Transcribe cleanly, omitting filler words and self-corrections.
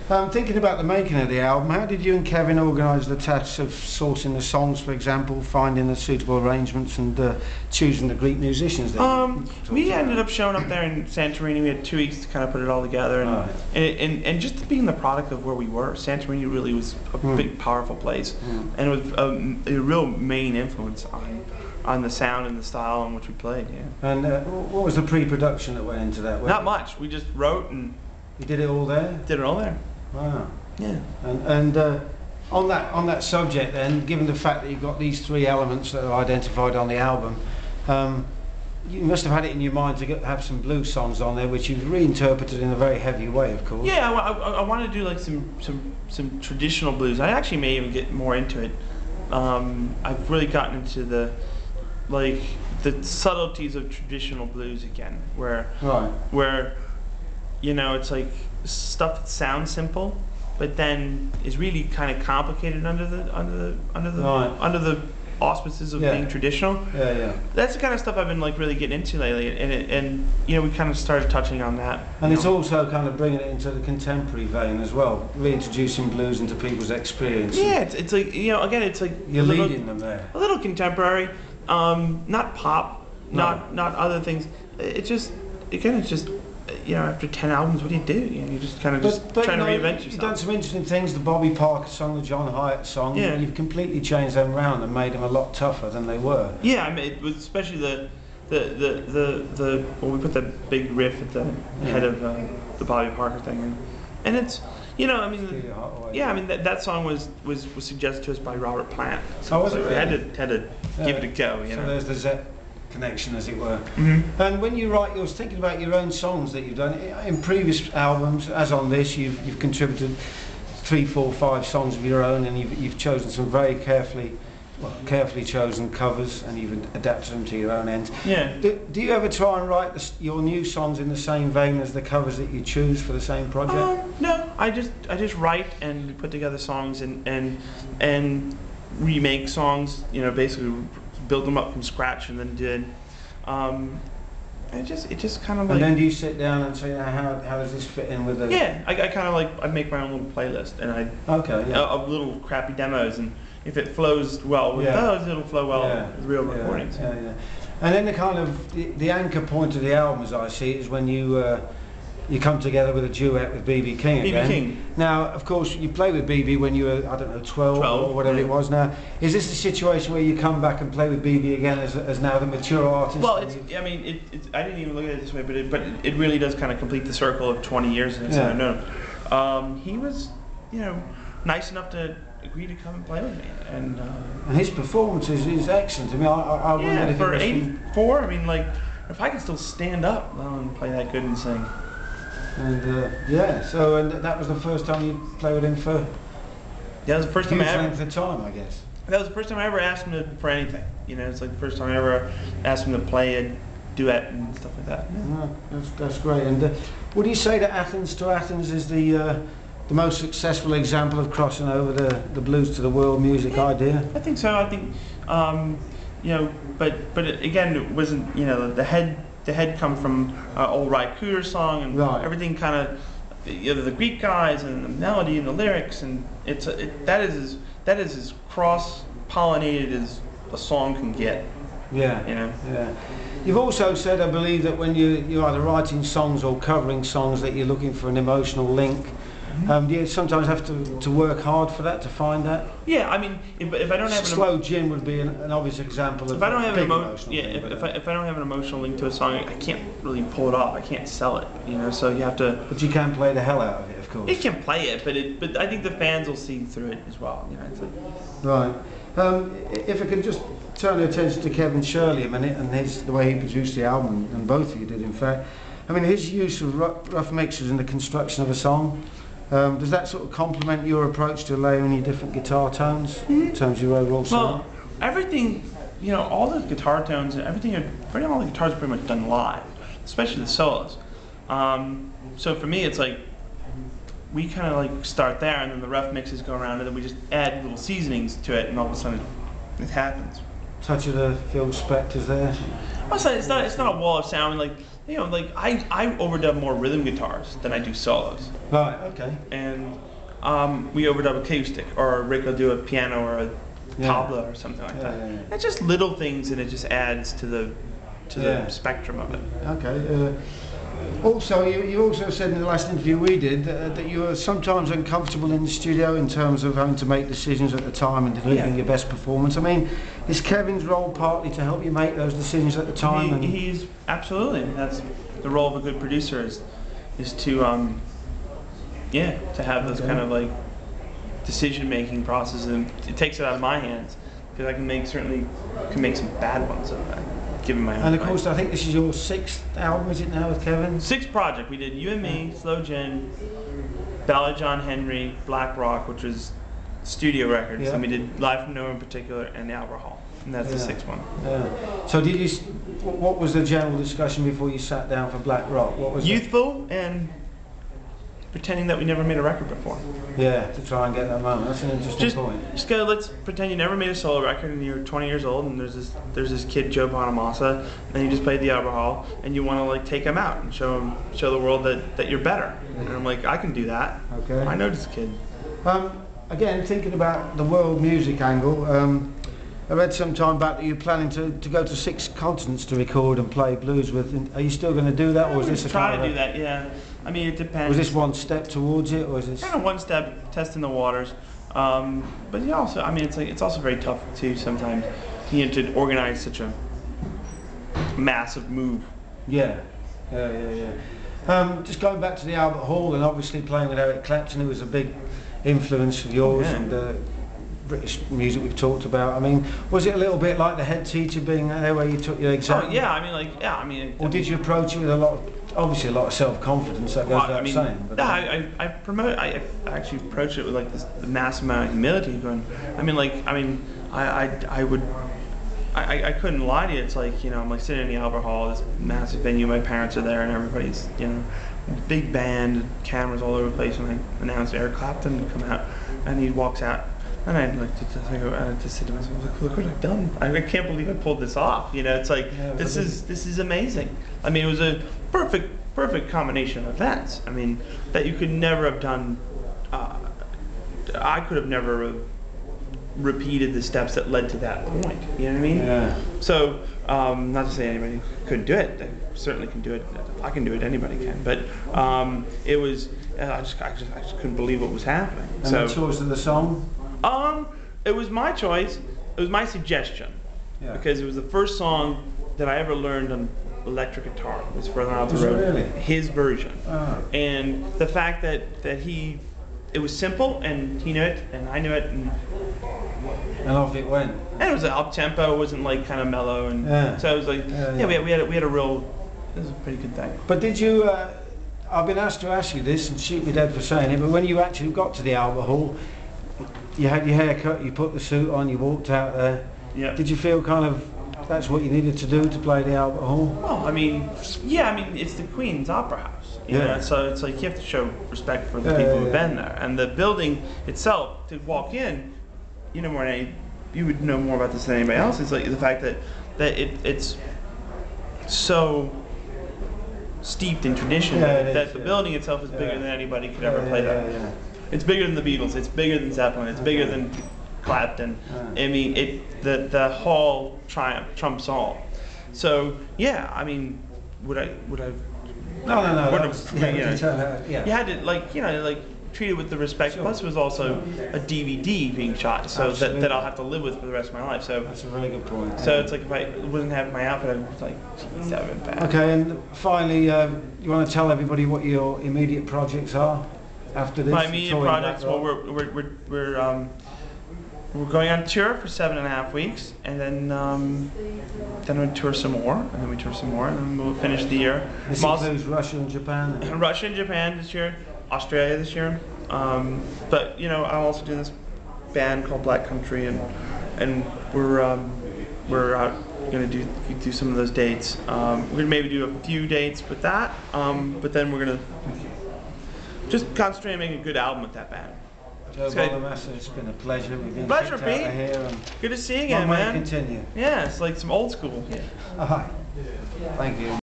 Thinking about the making of the album, how did you and Kevin organise the task of sourcing the songs, for example, finding the suitable arrangements and choosing the Greek musicians? We ended up showing up there in Santorini. We had 2 weeks to kind of put it all together, and just being the product of where we were, Santorini really was a big, powerful place, and it was a real main influence on the sound and the style in which we played. Yeah. And what was the pre-production that went into that? Not much. We just wrote and. You did it all there? Did it all there. Wow. Yeah. And on that subject then, given the fact that you've got these 3 elements that are identified on the album, you must have had it in your mind to have some blues songs on there, which you've reinterpreted in a very heavy way, of course. Yeah, I want to do like some traditional blues. I actually may even get more into it. I've really gotten into the subtleties of traditional blues again, where you know, it's like stuff that sounds simple, but then is really kind of complicated under the auspices of being traditional. Yeah. That's the kind of stuff I've been like really getting into lately, and you know, we kind of started touching on that. And it's also kind of bringing it into the contemporary vein as well, reintroducing blues into people's experience. Yeah, it's like, you know, again, it's like you're leading them there. A little contemporary, not pop, not other things. It's just, again, it's just. You know, after 10 albums, what do? You know, you just kind of trying to reinvent yourself. You've done some interesting things, the Bobby Parker song, the John Hyatt song. Yeah. You've completely changed them around and made them a lot tougher than they were. Yeah, I mean, it was especially when we put that big riff at the head of the Bobby Parker thing, and it's, you know, I mean, yeah, I mean that song was suggested to us by Robert Plant. So was it really? We had to give it a go. You know. So there's the Zet connection, as it were. And when you write, you're thinking about your own songs that you've done in previous albums, as on this, you've contributed 3, 4, 5 songs of your own, and you've chosen some very carefully chosen covers, and you've adapted them to your own ends. Yeah. Do you ever try and write your new songs in the same vein as the covers that you choose for the same project? No, I just write and put together songs and remake songs. You know, basically build them up from scratch and then did. It just kind of like. And then do you sit down and say, how does this fit in with the? Yeah, I kind of like, I make my own little playlist, and of little crappy demos, and if it flows well with those, it'll flow well with real recordings. Yeah. And then the kind of the anchor point of the album, as I see it, is when you come together with a duet with B.B. King again. B.B. King. Now, of course, you played with B.B. when you were, I don't know, 12 or whatever it was. Now, is this a situation where you come back and play with B.B. again as now the mature artist? Well, I mean, I didn't even look at it this way, but it really does kind of complete the circle of 20 years since I've known him. He was, you know, nice enough to agree to come and play with me, and his performance is excellent. I mean, I wondered if for 84, I mean, like, if I can still stand up and play that good and sing. And and that was the first time you played with him for. Yeah, that was the first time I ever. Length of time, I guess. That was the first time I ever asked him for anything. You know, it's like the first time I ever asked him to play a duet and stuff like that. Yeah. That's great. And would you say that Athens to Athens is the most successful example of crossing over the blues to the world music idea? I think so. I think, you know, but again, it wasn't, you know, the head come from old Ry Cooder's song, and everything kind of, you know, the Greek guys and the melody and the lyrics, and that is as cross-pollinated as a song can get. Yeah. You know. Yeah. You've also said, I believe, that when you're either writing songs or covering songs, that you're looking for an emotional link. Do you sometimes have to work hard for that, to find that? Yeah, I mean, if I don't have Slow Gin would be an obvious example of if I don't have if I don't have an emotional link to a song, I can't really pull it off. I can't sell it, you know. So you have to. But you can play the hell out of it, of course. You can play it, but I think the fans will see through it as well. You know. It's like, right. If I could just turn your attention to Kevin Shirley a minute and the way he produced the album, and both of you did, in fact. I mean, his use of rough mixes in the construction of a song. Does that sort of complement your approach to layering your different guitar tones in terms of your overall sound? Well, everything, you know, all the guitar tones and everything, all the guitars are pretty much done live, especially the solos. So for me, it's like we kind of like start there, and then the rough mixes go around, and then we just add little seasonings to it, and all of a sudden it happens. Touch of the Phil Spector's there. Also, it's not a wall of sound. Like you know, like I overdub more rhythm guitars than I do solos. Right. Okay. And we overdub acoustic, or Rick will do a piano or a tabla or something like that. Yeah. It's just little things, and it just adds to the spectrum of it. Okay. Also, you also said in the last interview we did that you were sometimes uncomfortable in the studio in terms of having to make decisions at the time and delivering your best performance. I mean, is Kevin's role partly to help you make those decisions at the time? He's absolutely. That's the role of a good producer is to to have those kind of like decision-making processes, and it takes it out of my hands because I certainly can make some bad ones of that. Given my own and of course, I think this is your 6th album, is it now, with Kevin? 6th project. We did You and Me, Slow Gin, Ballad John Henry, Black Rock, which was studio records, and we did Live from Nowhere in particular, and the Albert Hall, and that's the 6th one. So what was the general discussion before you sat down for Black Rock? What was youthful and pretending that we never made a record before. Yeah, to try and get that moment. That's an interesting point. Just go. Let's pretend you never made a solo record and you're 20 years old, and there's this kid Joe Bonamassa, and you just played the Albert Hall, and you want to like take him out and show the world that you're better. And I'm like, I can do that. Okay. I know this kid. Again, thinking about the world music angle, I read some time back that you're planning to go to 6 continents to record and play blues with. Are you still going to do that, or is this a try to do that? Yeah. I mean, it depends. Was this one step towards it, or is this kind of one step, testing the waters? But yeah, also, I mean, it's also very tough too sometimes, to organize such a massive move. Yeah. Just going back to the Albert Hall and obviously playing with Eric Clapton, who was a big influence of yours, and British music we've talked about. I mean, was it a little bit like the head teacher being there where you took your exam? Oh yeah, I mean. Or did you approach it with obviously a lot of self-confidence? That goes without saying. But I actually approached it with like the massive amount of humility. Going, I couldn't lie to you. It's like, I'm like sitting in the Albert Hall, this massive venue. My parents are there, and everybody's, big band, cameras all over the place. And I announced Eric Clapton would come out, and he walks out. And I just said to myself, look what I've done. I can't believe I pulled this off. It's like, this is amazing. I mean, it was a perfect combination of events. I mean, that you could never have done. I could have never repeated the steps that led to that point. You know what I mean? Yeah. So, not to say anybody couldn't do it. They certainly can do it. If I can do it, anybody can. But it was. I just couldn't believe what was happening. And the choice of the song? It was my choice. It was my suggestion, because it was the first song that I ever learned on electric guitar. It was Further Out the Road, really? his version. Oh. And the fact that it was simple, and he knew it, and I knew it, and off it went. And it was up tempo. It wasn't like kind of mellow, and so it was like, we had a real. It was a pretty good thing. But did you? I've been asked to ask you this, and shoot me dead for saying it. But when you actually got to the Albert Hall, you had your hair cut, you put the suit on, you walked out there. Yeah. Did you feel kind of that's what you needed to do to play the Albert Hall? Well, I mean, it's the Queen's Opera House. You know? So it's like you have to show respect for the people who've been there. And the building itself, to walk in, you would know more about this than anybody else. It's like the fact that it's so steeped in tradition that the building itself is bigger than anybody could ever play there. It's bigger than the Beatles. It's bigger than Zeppelin. It's bigger than Clapton. I mean, the hall trumps all. So I mean, would I? No. You had to treat it with the respect. Sure. Plus, it was also a DVD being shot, so that I'll have to live with for the rest of my life. So that's a really good point. So it's like if I wouldn't have my outfit, I was like, geez, that would have been bad. Okay, and finally, you want to tell everybody what your immediate projects are after this? My immediate projects. Well, we're going on tour for 7.5 weeks, and then we tour some more, and then we tour some more, and then we'll finish the year. This includes Russia and Japan. Russia and Japan this year, Australia this year, but I'll also do this band called Black Country, and we're out gonna do some of those dates. We're gonna maybe do a few dates with that, but then we're gonna just concentrate on making a good album with that band. Joe Bonamassa, it's been a pleasure. We've been Pleasure, Pete. Here, good to see you again, man. Continue. Yeah, it's like some old school. All right. Thank you.